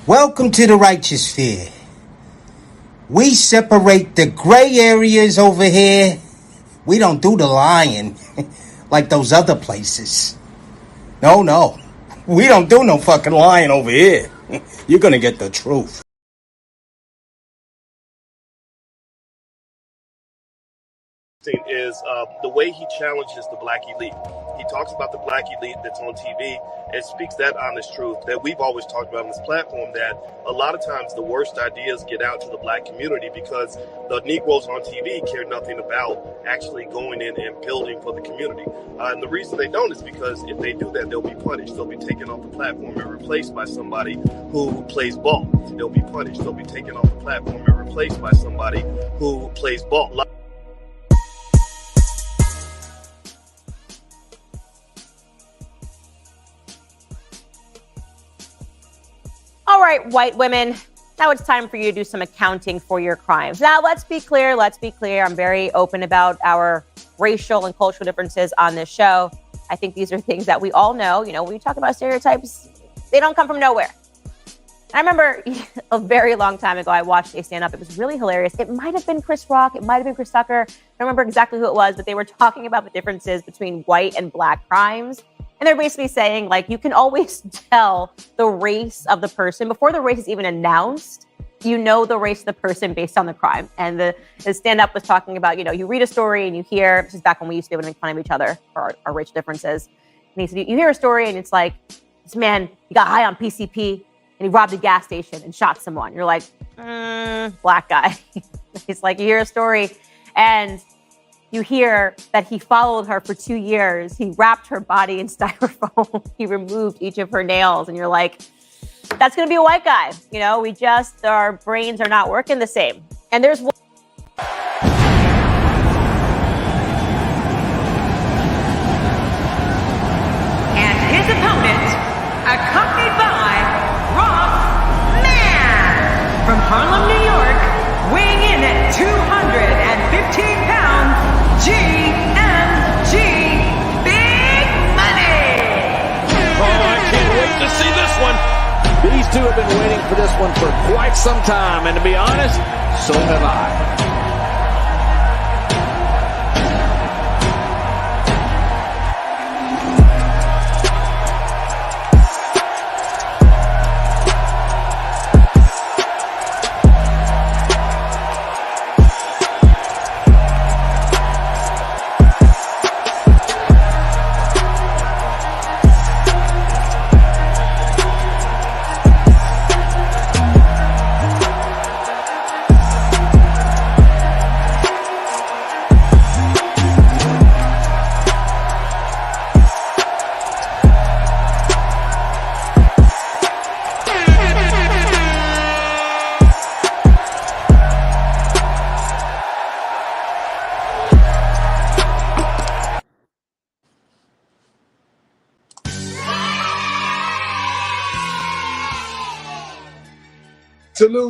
Welcome to the righteous sphere. We separate the gray areas over here. We don't do the lying like those other places. No. We don't do no fucking lying over here. You're gonna get the truth. Is the way he challenges the black elite. He talks about the black elite that's on TV and speaks that honest truth that we've always talked about on this platform, that a lot of times the worst ideas get out to the black community because the Negroes on TV care nothing about actually going in and building for the community. And the reason they don't is because if they do that, they'll be punished. They'll be taken off the platform and replaced by somebody who plays ball. They'll be punished. They'll be taken off the platform and replaced by somebody who plays ball. All right, white women, now it's time for you to do some accounting for your crimes. Now, let's be clear. I'm very open about our racial and cultural differences on this show. I think these are things that we all know. You know, when we talk about stereotypes, they don't come from nowhere. I remember a very long time ago, I watched a stand-up. It was really hilarious. It might have been Chris Rock. It might have been Chris Tucker. I don't remember exactly who it was, but they were talking about the differences between white and black crimes. And they're basically saying, like, you can always tell the race of the person before the race is even announced. You know the race of the person based on the crime. And the stand-up was talking about, you know, you read a story and you hear, this is back when we used to be able to make fun of each other for our racial differences. And he said, you hear a story and it's like, this man, he got high on PCP and he robbed a gas station and shot someone. You're like, black guy. It's like, you hear a story and you hear that he followed her for 2 years. He wrapped her body in styrofoam. He removed each of her nails. And you're like, that's going to be a white guy. You know, our brains are not working the same. And there's one. And his opponent, accompanied by Rob Man from Harlem, New York, weighing in at 215 pounds, GMG Big Money. Oh, I can't wait to see this one. These two have been waiting for this one for quite some time, and to be honest, so have I.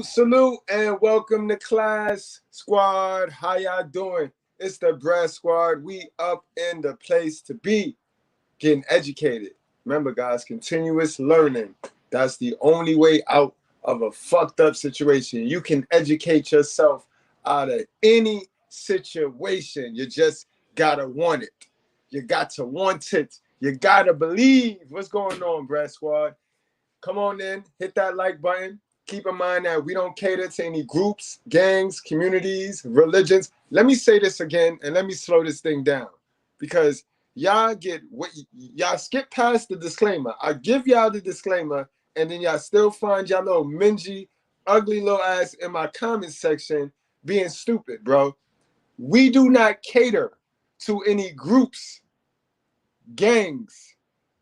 Salute, and welcome to Class Squad. How y'all doing? It's the Breast Squad. We up in the place to be, getting educated. Remember, guys, continuous learning. That's the only way out of a fucked up situation. You can educate yourself out of any situation. You just gotta want it. You got to want it. You gotta believe. What's going on, Breast Squad? Come on in, hit that like button. Keep in mind that we don't cater to any groups, gangs, communities, religions. Let me say this again, and let me slow this thing down, because y'all skip past the disclaimer. I give y'all the disclaimer, and then y'all still find y'all little mingy, ugly little ass in my comment section being stupid, bro. We do not cater to any groups, gangs,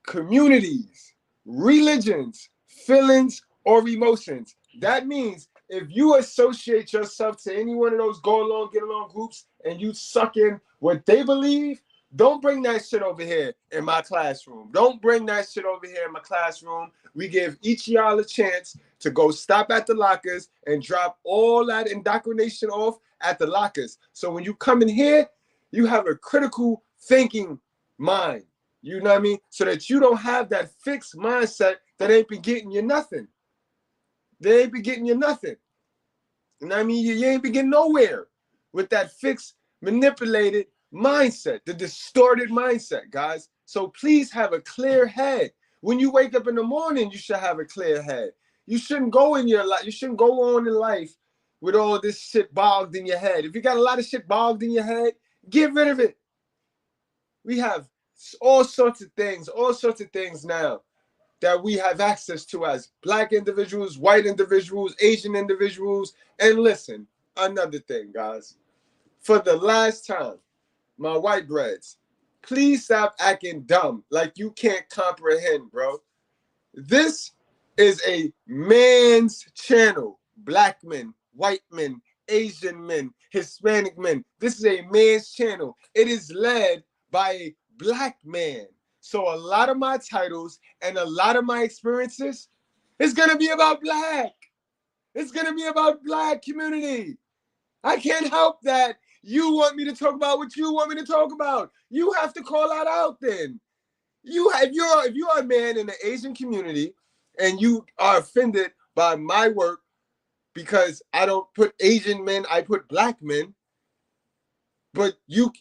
communities, religions, feelings, or emotions. That means if you associate yourself to any one of those go along, get along groups and you suck in what they believe, don't bring that shit over here in my classroom. Don't bring that shit over here in my classroom. We give each of y'all a chance to go stop at the lockers and drop all that indoctrination off at the lockers. So when you come in here, you have a critical thinking mind. You know what I mean? So that you don't have that fixed mindset that ain't been getting you nothing. They ain't be getting you nothing. And I mean, you ain't be getting nowhere with that fixed, manipulated mindset, the distorted mindset, guys. So please have a clear head. When you wake up in the morning, you should have a clear head. You shouldn't go in your life. You shouldn't go on in life with all this shit bogged in your head. If you got a lot of shit bogged in your head, get rid of it. We have all sorts of things now that we have access to as black individuals, white individuals, Asian individuals. And listen, another thing, guys. For the last time, my white breads, please stop acting dumb like you can't comprehend, bro. This is a man's channel. Black men, white men, Asian men, Hispanic men. This is a man's channel. It is led by a black man. So a lot of my titles and a lot of my experiences is going to be about black. It's going to be about black community. I can't help that. You want me to talk about what you want me to talk about. You have to call that out then. If you're a man in the Asian community and you are offended by my work because I don't put Asian men, I put black men, but you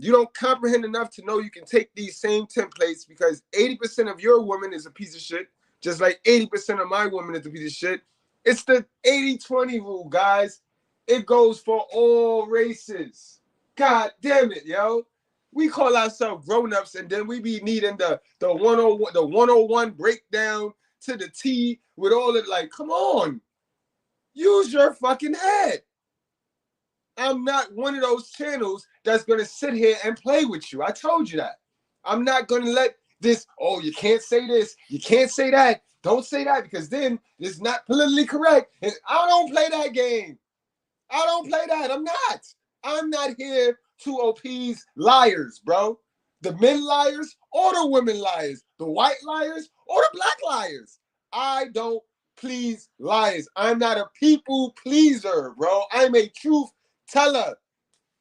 don't comprehend enough to know you can take these same templates because 80% of your woman is a piece of shit, just like 80% of my woman is a piece of shit. It's the 80-20 rule, guys. It goes for all races. God damn it, yo. We call ourselves grown-ups and then we be needing the 101 breakdown to the T with all it. Like, come on. Use your fucking head. I'm not one of those channels that's going to sit here and play with you. I told you that. I'm not going to let this, oh, you can't say this, you can't say that. Don't say that because then it's not politically correct. And I don't play that game. I don't play that. I'm not here to appease liars, bro. The men liars or the women liars. The white liars or the black liars. I don't please liars. I'm not a people pleaser, bro. I'm a truth teller.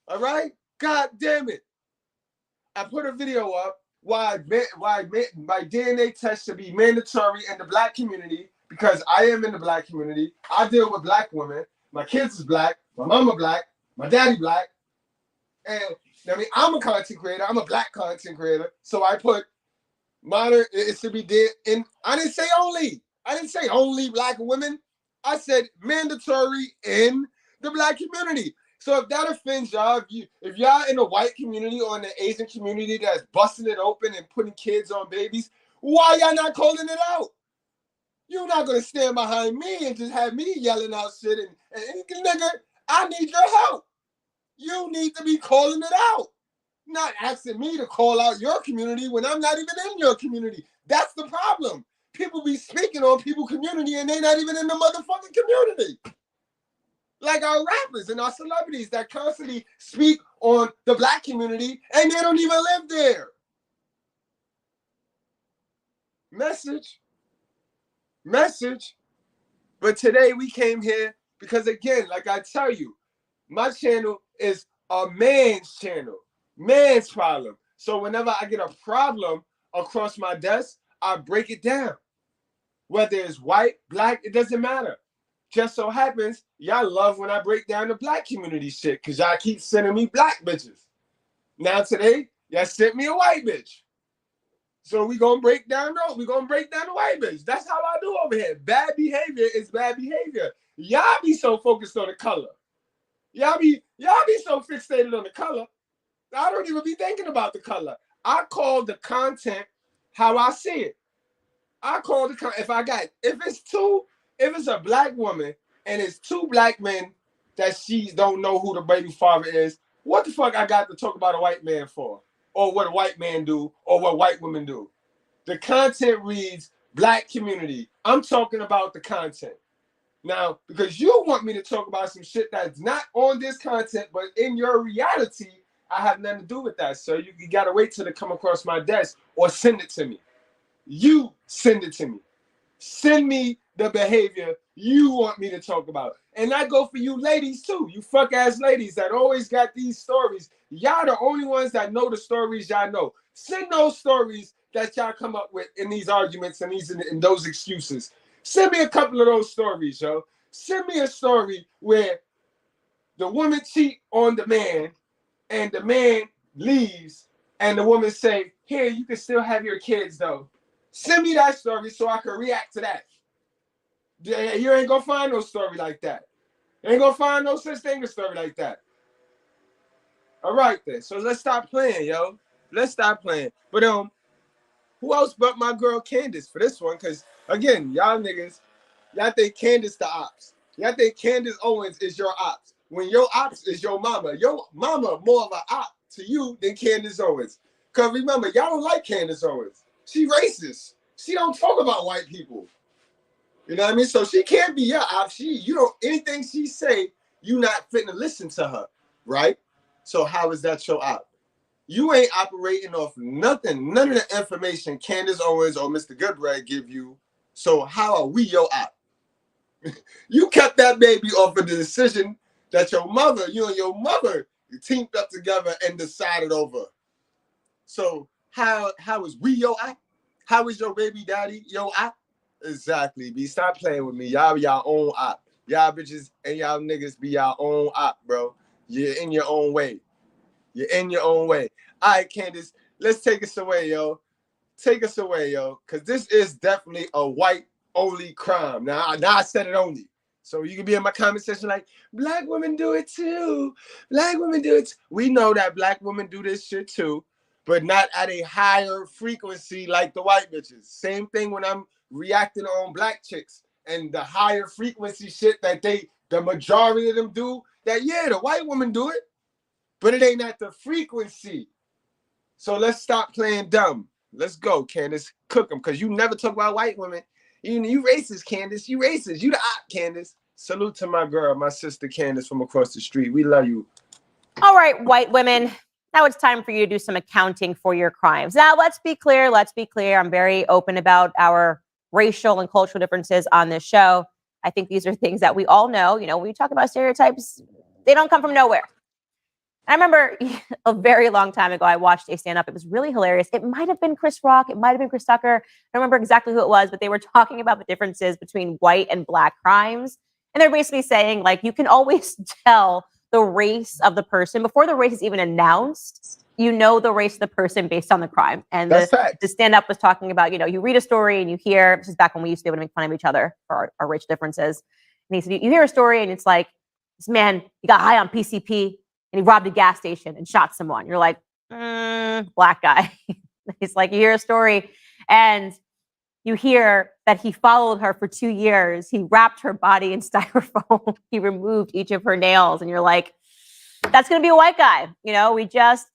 All right? God damn it. I put a video up why my DNA test should be mandatory in the black community because I am in the black community. I deal with black women. My kids is black. My mama black. My daddy black. And I mean, I'm a content creator. I'm a black content creator. So I put minor, it should be there. And I didn't say only. I didn't say only black women. I said mandatory in the black community. So if that offends y'all, if y'all in the white community or in the Asian community that's busting it open and putting kids on babies, why y'all not calling it out? You're not going to stand behind me and just have me yelling out shit. And nigga, I need your help. You need to be calling it out. Not asking me to call out your community when I'm not even in your community. That's the problem. People be speaking on people's community and they're not even in the motherfucking community. Like our rappers and our celebrities that constantly speak on the black community and they don't even live there. Message. But today we came here because, again, like I tell you, my channel is a man's channel, man's problem. So whenever I get a problem across my desk, I break it down. Whether it's white, black, it doesn't matter. Just so happens, y'all love when I break down the black community shit because y'all keep sending me black bitches. Now today, y'all sent me a white bitch. So we gonna break down the white bitch. That's how I do over here. Bad behavior is bad behavior. Y'all be so focused on the color. Y'all be so fixated on the color. I don't even be thinking about the color. I call the content how I see it. I call the content if it's a black woman and it's two black men that she don't know who the baby father is, what the fuck I got to talk about a white man for? Or what a white man do, or what white women do. The content reads black community. I'm talking about the content. Now, because you want me to talk about some shit that's not on this content, but in your reality, I have nothing to do with that. So you gotta wait till it come across my desk or send it to me. You send it to me. Send me the behavior you want me to talk about. And I go for you ladies too. You fuck ass ladies that always got these stories. Y'all the only ones that know the stories y'all know. Send those stories that y'all come up with in these arguments and those excuses. Send me a couple of those stories, yo. Send me a story where the woman cheat on the man and the man leaves and the woman say, here, you can still have your kids, though. Send me that story so I can react to that. You ain't gonna find no story like that. You ain't gonna find no such thing as story like that. All right, then. So let's stop playing, yo. Let's stop playing. But who else but my girl Candace for this one? Because, again, y'all niggas, y'all think Candace the ops. Y'all think Candace Owens is your ops. When your ops is your mama more of an op to you than Candace Owens. Because remember, y'all don't like Candace Owens. She racist. She don't talk about white people. You know what I mean? So she can't be your op. Anything she say, you not fitting to listen to her, right? So how is that your op? You ain't operating off nothing, none of the information Candace Owens or Mr. Goodbread give you. So how are we your op? You kept that baby off of the decision that you and your mother teamed up together and decided over. So how is we your op? How is your baby daddy your op? Exactly, B. Stop playing with me. Y'all be y'all own op. Y'all bitches and y'all niggas be y'all own op, bro. You're in your own way. You're in your own way. All right, Candace, let's take us away, yo. Take us away, yo. Because this is definitely a white-only crime. Now I said it only. So you can be in my comment section like, black women do it too. Black women do it. We know that black women do this shit too, but not at a higher frequency like the white bitches. Same thing when I'm reacting on black chicks and the higher frequency shit that the majority of them do, that yeah, the white women do it, but it ain't at the frequency. So let's stop playing dumb. Let's go, Candace. Cook them, because you never talk about white women. You racist, Candace. You racist. You the op, Candace. Salute to my girl, my sister Candace from across the street. We love you. All right, white women. Now it's time for you to do some accounting for your crimes. Now, let's be clear. Let's be clear. I'm very open about our racial and cultural differences on this show. I think these are things that we all know. You know, when we talk about stereotypes, they don't come from nowhere. I remember a very long time ago, I watched a stand-up. It was really hilarious. It might have been Chris Rock. It might have been Chris Tucker. I don't remember exactly who it was, but they were talking about the differences between white and black crimes. And they're basically saying, like, you can always tell the race of the person before the race is even announced. You know the race of the person based on the crime. And the stand-up was talking about, you know, you read a story and you hear, this is back when we used to be able to make fun of each other for our racial differences. And he said, you hear a story and it's like, this man, he got high on PCP. And he robbed a gas station and shot someone. You're like, black guy. He's like, you hear a story and you hear that he followed her for 2 years. He wrapped her body in styrofoam. He removed each of her nails. And you're like, that's going to be a white guy. You know,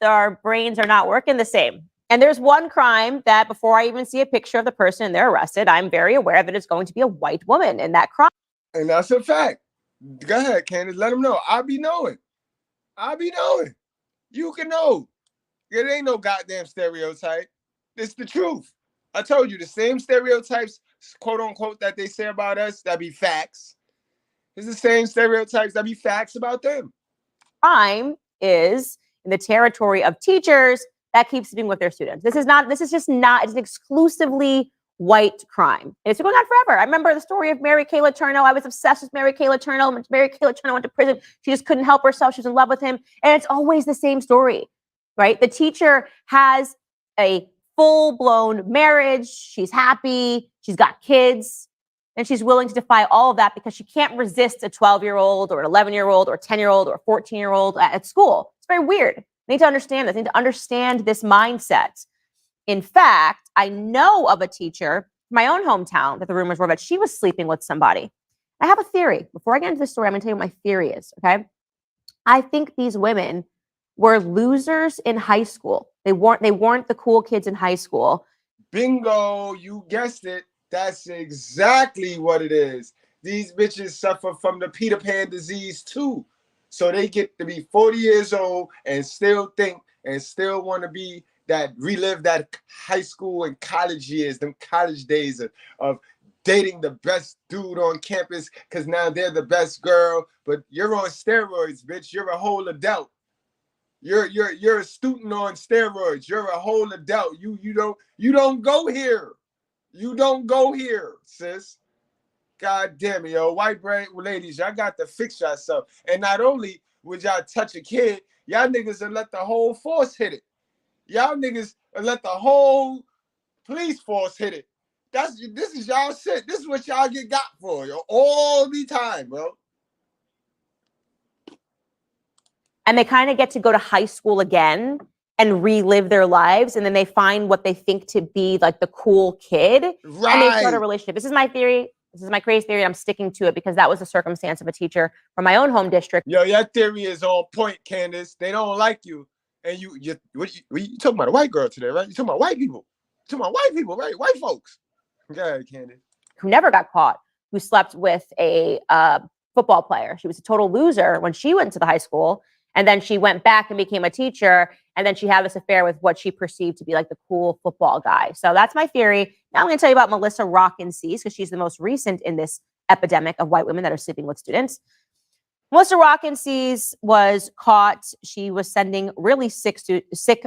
our brains are not working the same. And there's one crime that before I even see a picture of the person and they're arrested, I'm very aware that it's going to be a white woman in that crime. And that's a fact. Go ahead, Candace. Let them know. I'll be knowing. You can know. It ain't no goddamn stereotype. It's the truth. I told you the same stereotypes, quote unquote, that they say about us, that be facts. It's the same stereotypes that be facts about them. Crime is in the territory of teachers that keep sleeping with their students. It's an exclusively white crime. And it's been going on forever. I remember the story of Mary Kay Letourneau. I was obsessed with Mary Kay Letourneau. When Mary Kay Letourneau went to prison, she just couldn't help herself. She was in love with him. And it's always the same story, right? The teacher has a full-blown marriage. She's happy. She's got kids. And she's willing to defy all of that because she can't resist a 12-year-old or an 11-year-old or a 10-year-old or a 14-year-old at school. It's very weird. They need to understand this. They need to understand this mindset. In fact, I know of a teacher, my own hometown, that the rumors were that she was sleeping with somebody. I have a theory. Before I get into the story, I'm going to tell you what my theory is, okay? I think these women were losers in high school. They weren't the cool kids in high school. Bingo, you guessed it. That's exactly what it is. These bitches suffer from the Peter Pan disease too. So they get to be 40 years old and still think and still want to relive that high school and college years, them college days of dating the best dude on campus because now they're the best girl, but you're on steroids, bitch. You're a whole adult. You're a student on steroids. You're a whole adult. You don't go here. You don't go here, sis. God damn it, yo. White brain ladies, y'all got to fix yourself. And not only would y'all touch a kid, y'all niggas will let the whole force hit it. Y'all niggas will let the whole police force hit it. This is y'all shit. This is what y'all get got for, yo. All the time, bro. And they kind of get to go to high school again and relive their lives. And then they find what they think to be like the cool kid. Right. And they start a relationship. This is my theory. This is my crazy theory. I'm sticking to it because that was the circumstance of a teacher from my own home district. Yo, your theory is on point, Candace. They don't like you. And you talking about a white girl today, right? You talking about white people. You talking about white people, right? White folks. Go ahead, Candace. Who never got caught, who slept with a football player. She was a total loser when she went to the high school. And then she went back and became a teacher. And then she had this affair with what she perceived to be like the cool football guy. So that's my theory. Now I'm going to tell you about Melissa Rockensies because she's the most recent in this epidemic of white women that are sleeping with students. Melissa Rockensies was caught. She was sending really sick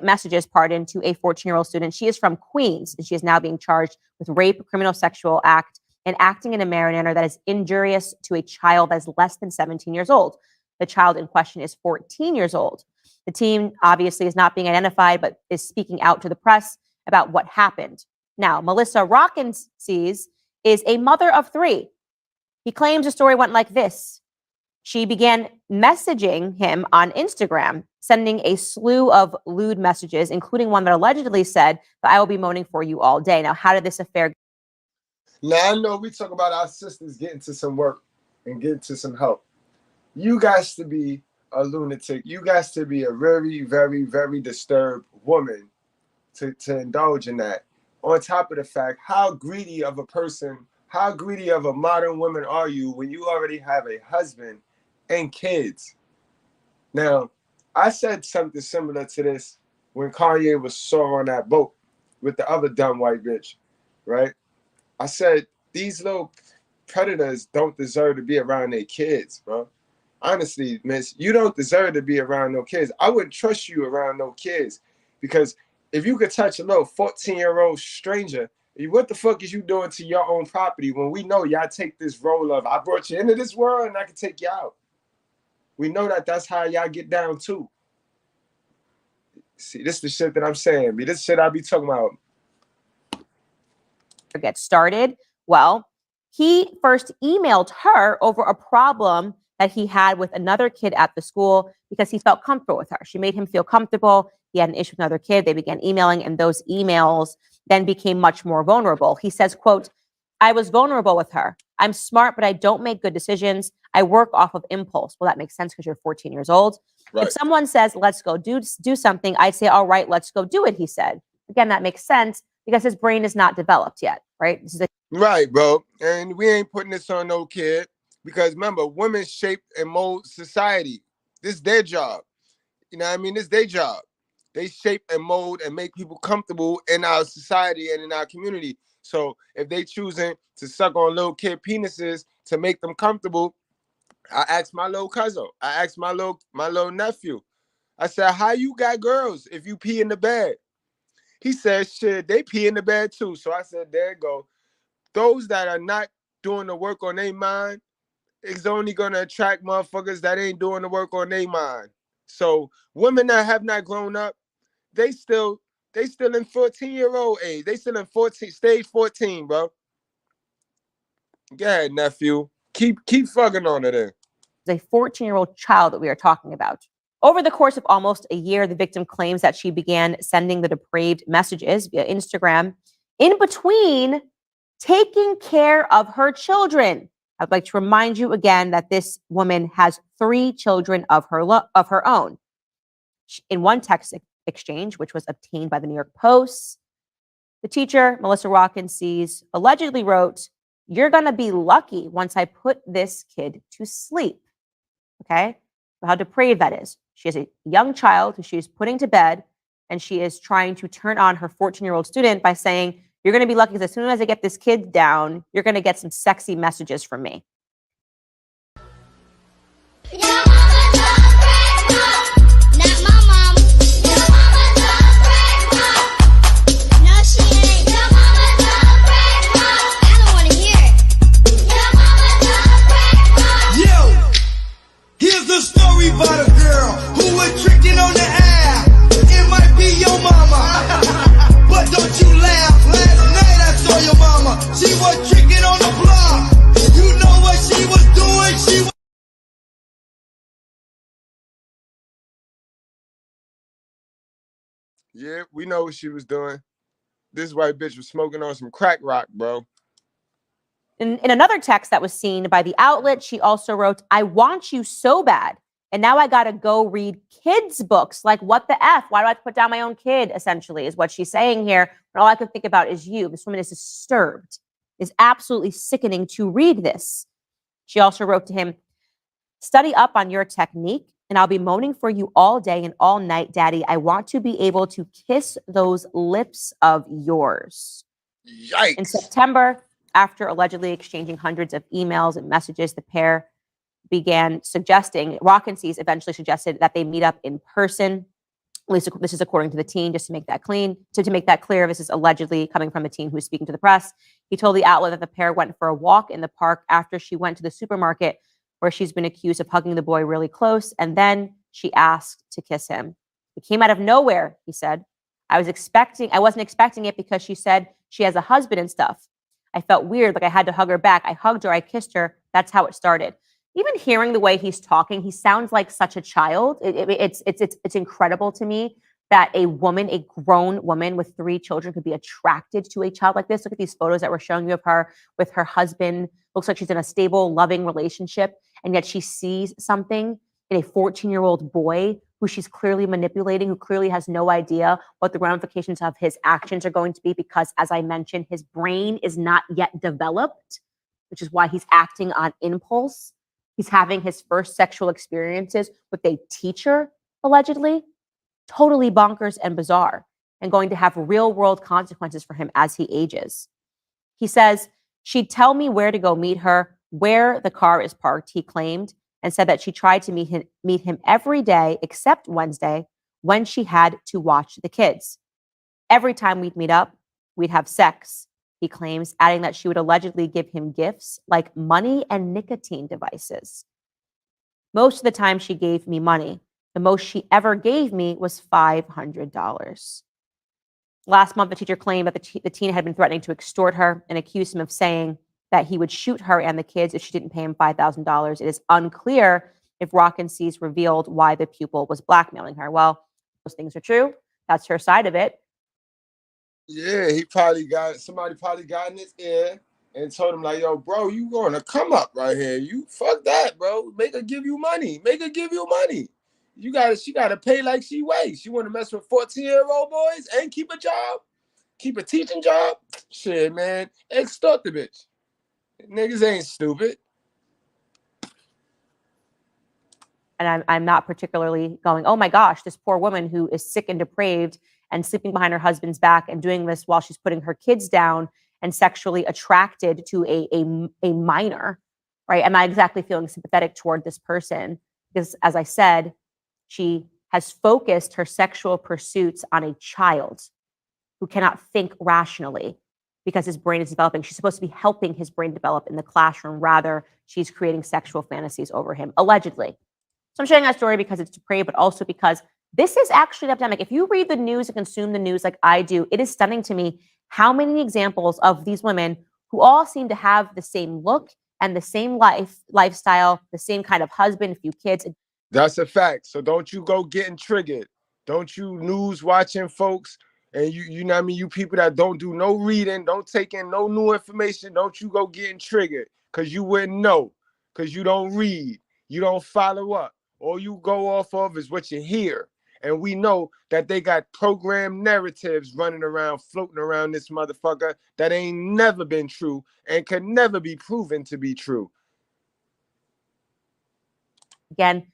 messages, to a 14-year-old student. She is from Queens, and she is now being charged with rape, criminal sexual act, and acting in a manner that is injurious to a child that is less than 17 years old. The child in question is 14 years old. The teen obviously is not being identified, but is speaking out to the press about what happened. Now, Melissa Rockensies is a mother of 3. He claims the story went like this. She began messaging him on Instagram, sending a slew of lewd messages, including one that allegedly said, "I will be moaning for you all day." Now, how did this affair? Now, I know we talk about our sisters getting to some work and getting to some help. You guys to be a lunatic. You guys to be a very, very, very disturbed woman to indulge in that. On top of the fact, how greedy of a person, how greedy of a modern woman are you when you already have a husband and kids? Now, I said something similar to this when Kanye was sore on that boat with the other dumb white bitch, right? I said, these little predators don't deserve to be around their kids, bro. Honestly, miss, you don't deserve to be around no kids. I wouldn't trust you around no kids because if you could touch a little 14-year-old stranger, what the fuck is you doing to your own property when we know y'all take this role of, I brought you into this world and I can take you out. We know that that's how y'all get down too. See, this is the shit that I'm saying. This shit I be talking about. Get started. Well, he first emailed her over a problem that he had with another kid at the school because he felt comfortable with her. She made him feel comfortable. He had an issue with another kid. They began emailing, and those emails then became much more vulnerable. He says, quote, "I was vulnerable with her. I'm smart, but I don't make good decisions. I work off of impulse." Well, that makes sense because you're 14 years old. Right. If someone says, "Let's go do something," I say, "All right, let's go do it," he said. Again, that makes sense because his brain is not developed yet, right? Right, bro. And we ain't putting this on no kid. Because remember, women shape and mold society. This is their job. You know what I mean? This is their job. They shape and mold and make people comfortable in our society and in our community. So if they choosing to suck on little kid penises to make them comfortable, I asked my little cousin, I asked my little nephew, I said, "How you got girls if you pee in the bed?" He said, "Shit, they pee in the bed too." So I said, there you go. Those that are not doing the work on their mind, it's only gonna attract motherfuckers that ain't doing the work on their mind. So women that have not grown up, they still in 14-year-old age. They still in stage 14, bro. Go ahead, nephew. Keep fucking on it there. A 14-year-old child that we are talking about. Over the course of almost a year, the victim claims that she began sending the depraved messages via Instagram in between taking care of her children. I'd like to remind you again that this woman has 3 children of her own. In one text exchange, which was obtained by the New York Post, the teacher, Melissa Rockensies, allegedly wrote, "You're going to be lucky once I put this kid to sleep." Okay? How depraved that is. She has a young child who she's putting to bed, and she is trying to turn on her 14-year-old student by saying, "You're going to be lucky because as soon as I get this kid down, you're going to get some sexy messages from me." No, she ain't. Your mama love crack mom. I don't want to hear it. Your mama Yeah, we know what she was doing. This white bitch was smoking on some crack rock, bro. In another text that was seen by the outlet, she also wrote, I want you so bad. And now I got to go read kids' books. Like, what the F? Why do I have to put down my own kid, essentially, is what she's saying here. And all I can think about is you. This woman is disturbed. It's absolutely sickening to read this. She also wrote to him, study up on your technique, and I'll be moaning for you all day and all night, Daddy. I want to be able to kiss those lips of yours. Yikes. In September, after allegedly exchanging hundreds of emails and messages, the pair began suggesting, Rockensies eventually suggested that they meet up in person. At least this is according to the teen, just to make that clean. To make that clear, this is allegedly coming from a teen who's speaking to the press. He told the outlet that the pair went for a walk in the park after she went to the supermarket, where she's been accused of hugging the boy really close, and then she asked to kiss him. It came out of nowhere, he said. I wasn't expecting it because she said she has a husband and stuff. I felt weird, like I had to hug her back. I hugged her, I kissed her. That's how it started. Even hearing the way he's talking, he sounds like such a child. It's incredible to me that a woman, a grown woman with 3 children, could be attracted to a child like this. Look at these photos that we're showing you of her with her husband. Looks like she's in a stable, loving relationship, and yet she sees something in a 14-year-old boy who she's clearly manipulating, who clearly has no idea what the ramifications of his actions are going to be because, as I mentioned, his brain is not yet developed, which is why he's acting on impulse. He's having his first sexual experiences with a teacher, allegedly. Totally bonkers and bizarre, and going to have real-world consequences for him as he ages. He says, she'd tell me where to go meet her, where the car is parked, he claimed, and said that she tried to meet him every day except Wednesday, when she had to watch the kids. Every time we'd meet up, we'd have sex, he claims, adding that she would allegedly give him gifts like money and nicotine devices. Most of the time she gave me money. The most she ever gave me was $500. Last month, the teacher claimed that the teen had been threatening to extort her and accused him of saying that he would shoot her and the kids if she didn't pay him $5,000. It is unclear if Rockensies revealed why the pupil was blackmailing her. Well, those things are true. That's her side of it. Yeah, somebody probably got in his ear and told him, like, yo, bro, you going to come up right here. You fuck that, bro. Make her give you money. Make her give you money. She gotta pay like she weighs. She want to mess with 14-year-old boys and keep a job, keep a teaching job. Shit, man. Extort the bitch. Niggas ain't stupid. And I'm not particularly going, oh my gosh, this poor woman who is sick and depraved and sleeping behind her husband's back and doing this while she's putting her kids down and sexually attracted to a minor, right? Am I exactly feeling sympathetic toward this person? Because as I said, she has focused her sexual pursuits on a child who cannot think rationally because his brain is developing. She's supposed to be helping his brain develop in the classroom. Rather, she's creating sexual fantasies over him, allegedly. So I'm sharing that story because it's depraved, but also because this is actually an epidemic. If you read the news and consume the news like I do, it is stunning to me how many examples of these women who all seem to have the same look and the same lifestyle, the same kind of husband, a few kids. That's a fact. So don't you go getting triggered. Don't you news watching folks and you know what I mean, you people that don't do no reading, don't take in no new information, don't you go getting triggered because you wouldn't know, because you don't read, you don't follow up. All you go off of is what you hear. And we know that they got programmed narratives running around, floating around this motherfucker that ain't never been true and can never be proven to be true. Again,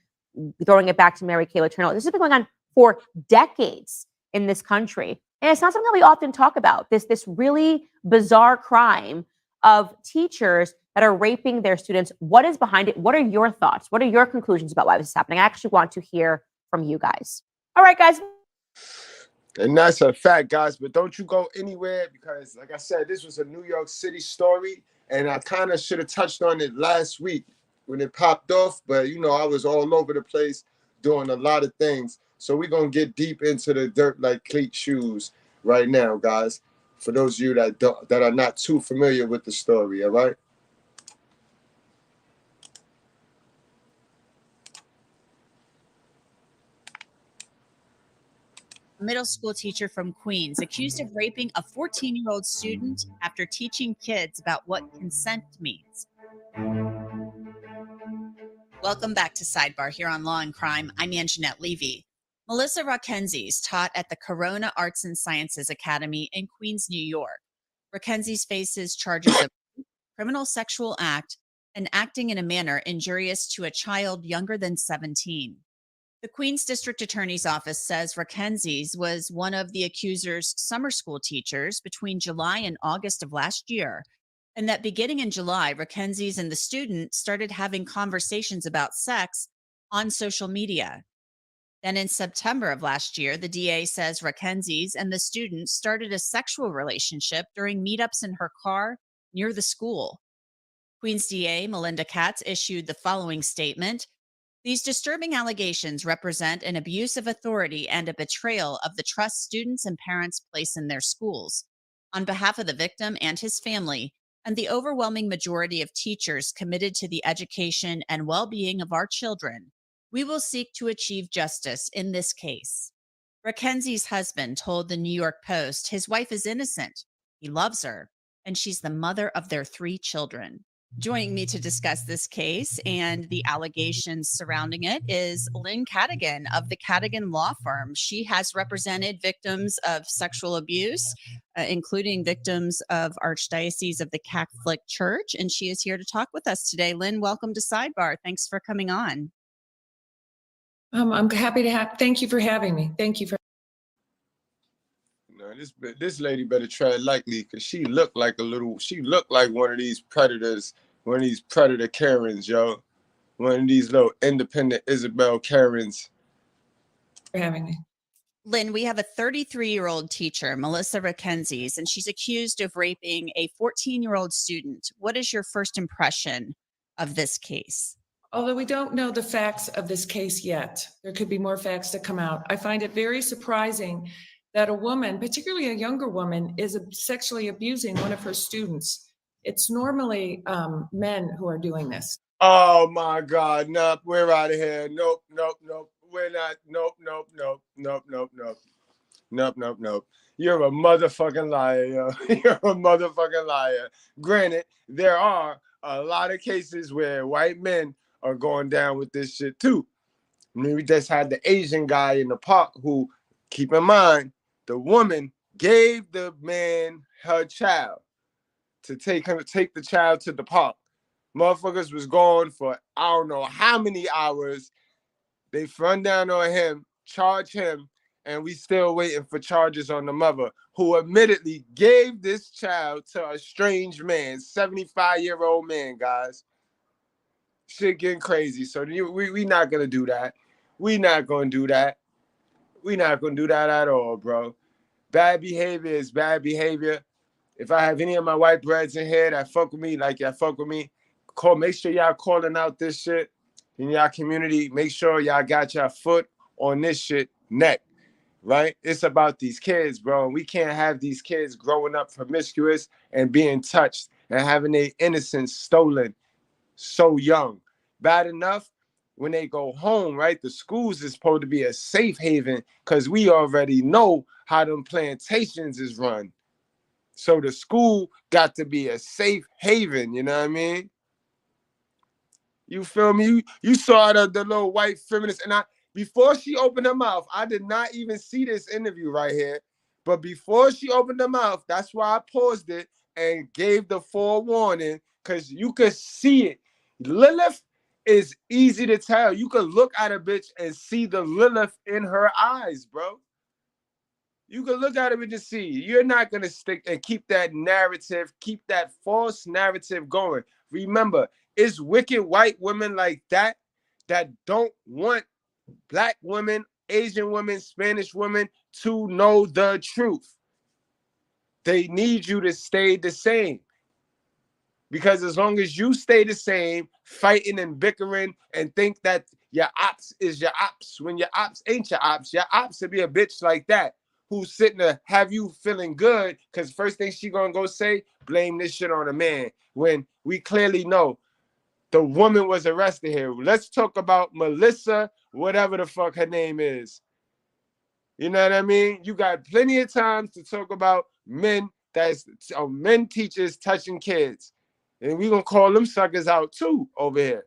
throwing it back to Mary Kay Letourneau, this has been going on for decades in this country. And it's not something that we often talk about, this really bizarre crime of teachers that are raping their students. What is behind it? What are your thoughts? What are your conclusions about why this is happening? I actually want to hear from you guys. All right, guys. And that's a fact, guys. But don't you go anywhere because, like I said, this was a New York City story. And I kind of should have touched on it last week when it popped off. But, you know, I was all over the place doing a lot of things. So we're going to get deep into the dirt like cleat shoes right now, guys. For those of you that are not too familiar with the story, all right? middle school teacher from Queens, accused of raping a 14-year-old student after teaching kids about what consent means. Welcome back to Sidebar here on Law and Crime. I'm Anjanette Levy. Melissa Rockensies taught at the Corona Arts and Sciences Academy in Queens, New York. Rockensies faces charges of criminal sexual act and acting in a manner injurious to a child younger than 17. The Queens District Attorney's Office says Rockensies was one of the accuser's summer school teachers between July and August of last year, and that beginning in July, Rockensies and the student started having conversations about sex on social media. Then in September of last year, the DA says Rockensies and the student started a sexual relationship during meetups in her car near the school. Queens DA Melinda Katz issued the following statement. These disturbing allegations represent an abuse of authority and a betrayal of the trust students and parents place in their schools. On behalf of the victim and his family, and the overwhelming majority of teachers committed to the education and well-being of our children, we will seek to achieve justice in this case. Rockensies' husband told the New York Post his wife is innocent, he loves her, and she's the mother of their 3 children. Joining me to discuss this case and the allegations surrounding it is Lynn Cadigan of the Cadigan Law Firm. She has represented victims of sexual abuse, including victims of Archdiocese of the Catholic Church, and she is here to talk with us today. Lynn, welcome to Sidebar. Thanks for coming on. I'm happy to have. Thank you for having me. Thank you for. No, this lady better tread lightly because she looked like one of these predators, one of these predator Karens, yo. One of these little independent Isabel Karens. For having me. Lynn, we have a 33-year-old teacher, Melissa Rockensies, and she's accused of raping a 14-year-old student. What is your first impression of this case? Although we don't know the facts of this case yet, there could be more facts to come out. I find it very surprising that a woman, particularly a younger woman, is sexually abusing one of her students. It's normally men who are doing this. Oh my God, nope, we're out of here. Nope, we're not, nope. You're a motherfucking liar, yo. You're a motherfucking liar. Granted, there are a lot of cases where white men are going down with this shit too. I mean, we just had the Asian guy in the park who, keep in mind, the woman gave the man her child to take the child to the park. Motherfuckers was gone for I don't know how many hours. They front down on him, charge him, and we still waiting for charges on the mother, who admittedly gave this child to a strange man, 75-year-old man, guys. Shit getting crazy. So we not gonna do that. We not gonna do that. We not gonna do that at all, bro. Bad behavior is bad behavior. If I have any of my white breads in here that fuck with me like y'all fuck with me, make sure y'all calling out this shit in y'all community. Make sure y'all got your foot on this shit neck, right? It's about these kids, bro. We can't have these kids growing up promiscuous and being touched and having their innocence stolen so young. Bad enough when they go home, right? The schools is supposed to be a safe haven because we already know how them plantations is run. So the school got to be a safe haven, you know what I mean? You feel me? You saw the little white feminist, and before she opened her mouth, I did not even see this interview right here. But before she opened her mouth, that's why I paused it and gave the forewarning, because you could see it. Lilith is easy to tell. You could look at a bitch and see the Lilith in her eyes, bro. You can look at it and just see. You're not going to stick and keep that narrative, keep that false narrative going. Remember, it's wicked white women like that don't want black women, Asian women, Spanish women to know the truth. They need you to stay the same. Because as long as you stay the same, fighting and bickering and think that your ops is your ops, when your ops ain't your ops would be a bitch like that, who's sitting to have you feeling good, because first thing she gonna go say, blame this shit on a man, when we clearly know the woman was arrested here. Let's talk about Melissa, whatever the fuck her name is. You know what I mean? You got plenty of times to talk about men men teachers touching kids. And we gonna call them suckers out too over here.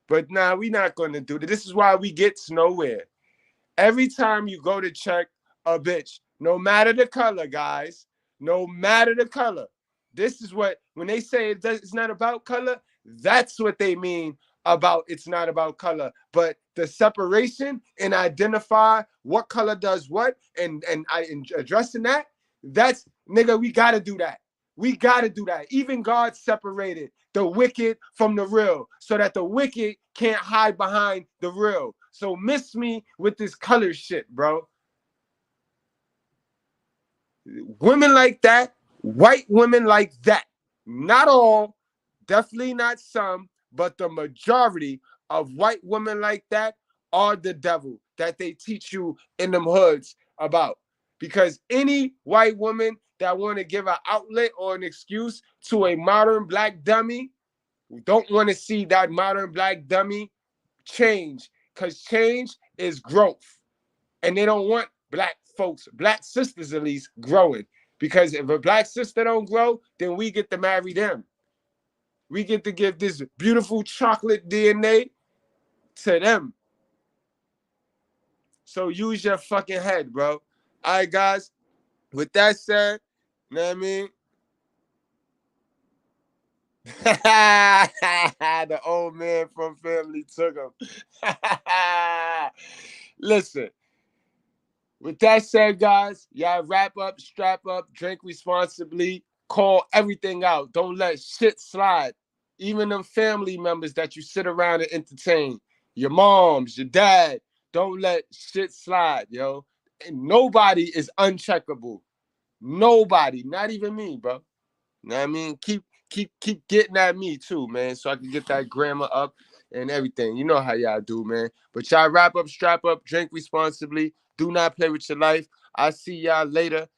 But nah, we not gonna do that. This is why we get nowhere. Every time you go to check a bitch, no matter the color, guys, no matter the color, this is what, when they say it's not about color, that's what they mean about it's not about color. But the separation and identify what color does what and addressing that's, nigga, we gotta do that. We gotta do that. Even God separated the wicked from the real so that the wicked can't hide behind the real. So miss me with this color shit, bro. Women like that, white women like that. Not all, definitely not some, but the majority of white women like that are the devil that they teach you in them hoods about. Because any white woman that want to give an outlet or an excuse to a modern black dummy don't want to see that modern black dummy change, because change is growth. And they don't want black folks, black sisters at least, growing. Because if a black sister don't grow, then we get to marry them. We get to give this beautiful chocolate DNA to them. So use your fucking head, bro. All right, guys. With that said, you know what I mean? The old man from family took him. Listen. With that said, guys, y'all wrap up, strap up, drink responsibly, call everything out. Don't let shit slide. Even them family members that you sit around and entertain, your moms, your dad, don't let shit slide, yo. And nobody is uncheckable. Nobody, not even me, bro. You know what I mean? Keep getting at me too, man, so I can get that grammar up and everything. You know how y'all do, man. But y'all wrap up, strap up, drink responsibly. Do not play with your life. I'll see y'all later.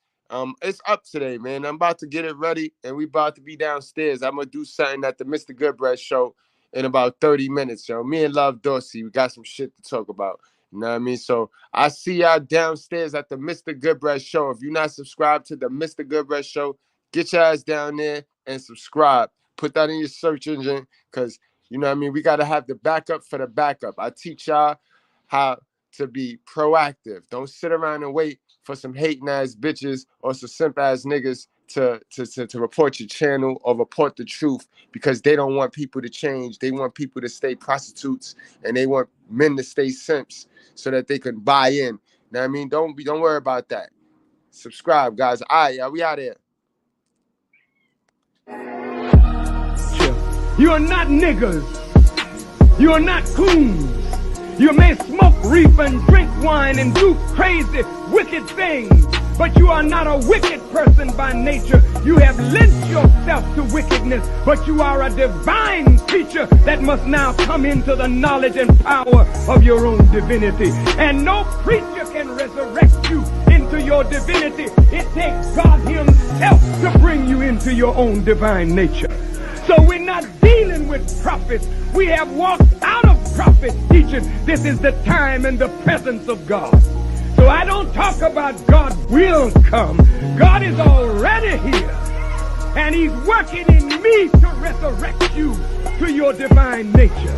It's up today, man. I'm about to get it ready, and we about to be downstairs. I'm going to do something at the Mr. Goodbread show in about 30 minutes, yo. Me and Love Dorsey, we got some shit to talk about. You know what I mean? So I see y'all downstairs at the Mr. Goodbread show. If you're not subscribed to the Mr. Goodbread show, get your ass down there and subscribe. Put that in your search engine, because, you know what I mean, we got to have the backup for the backup. I teach y'all how to be proactive. Don't sit around and wait for some hating ass bitches or some simp ass niggas to report your channel or report the truth, because they don't want people to change. They want people to stay prostitutes, and they want men to stay simps so that they can buy in. You know what I mean? Don't worry about that. Subscribe, guys. All right, y'all, we out here. You are not niggers. You are not coons. You may smoke reef and drink wine and do crazy, wicked things, but you are not a wicked person by nature. You have lent yourself to wickedness, but you are a divine creature that must now come into the knowledge and power of your own divinity. And no preacher can resurrect you into your divinity. It takes God himself to bring you into your own divine nature. So we're not dealing with prophets. We have walked out of prophet teaching. This is the time and the presence of God. So I don't talk about God will come. God is already here. And he's working in me to resurrect you to your divine nature.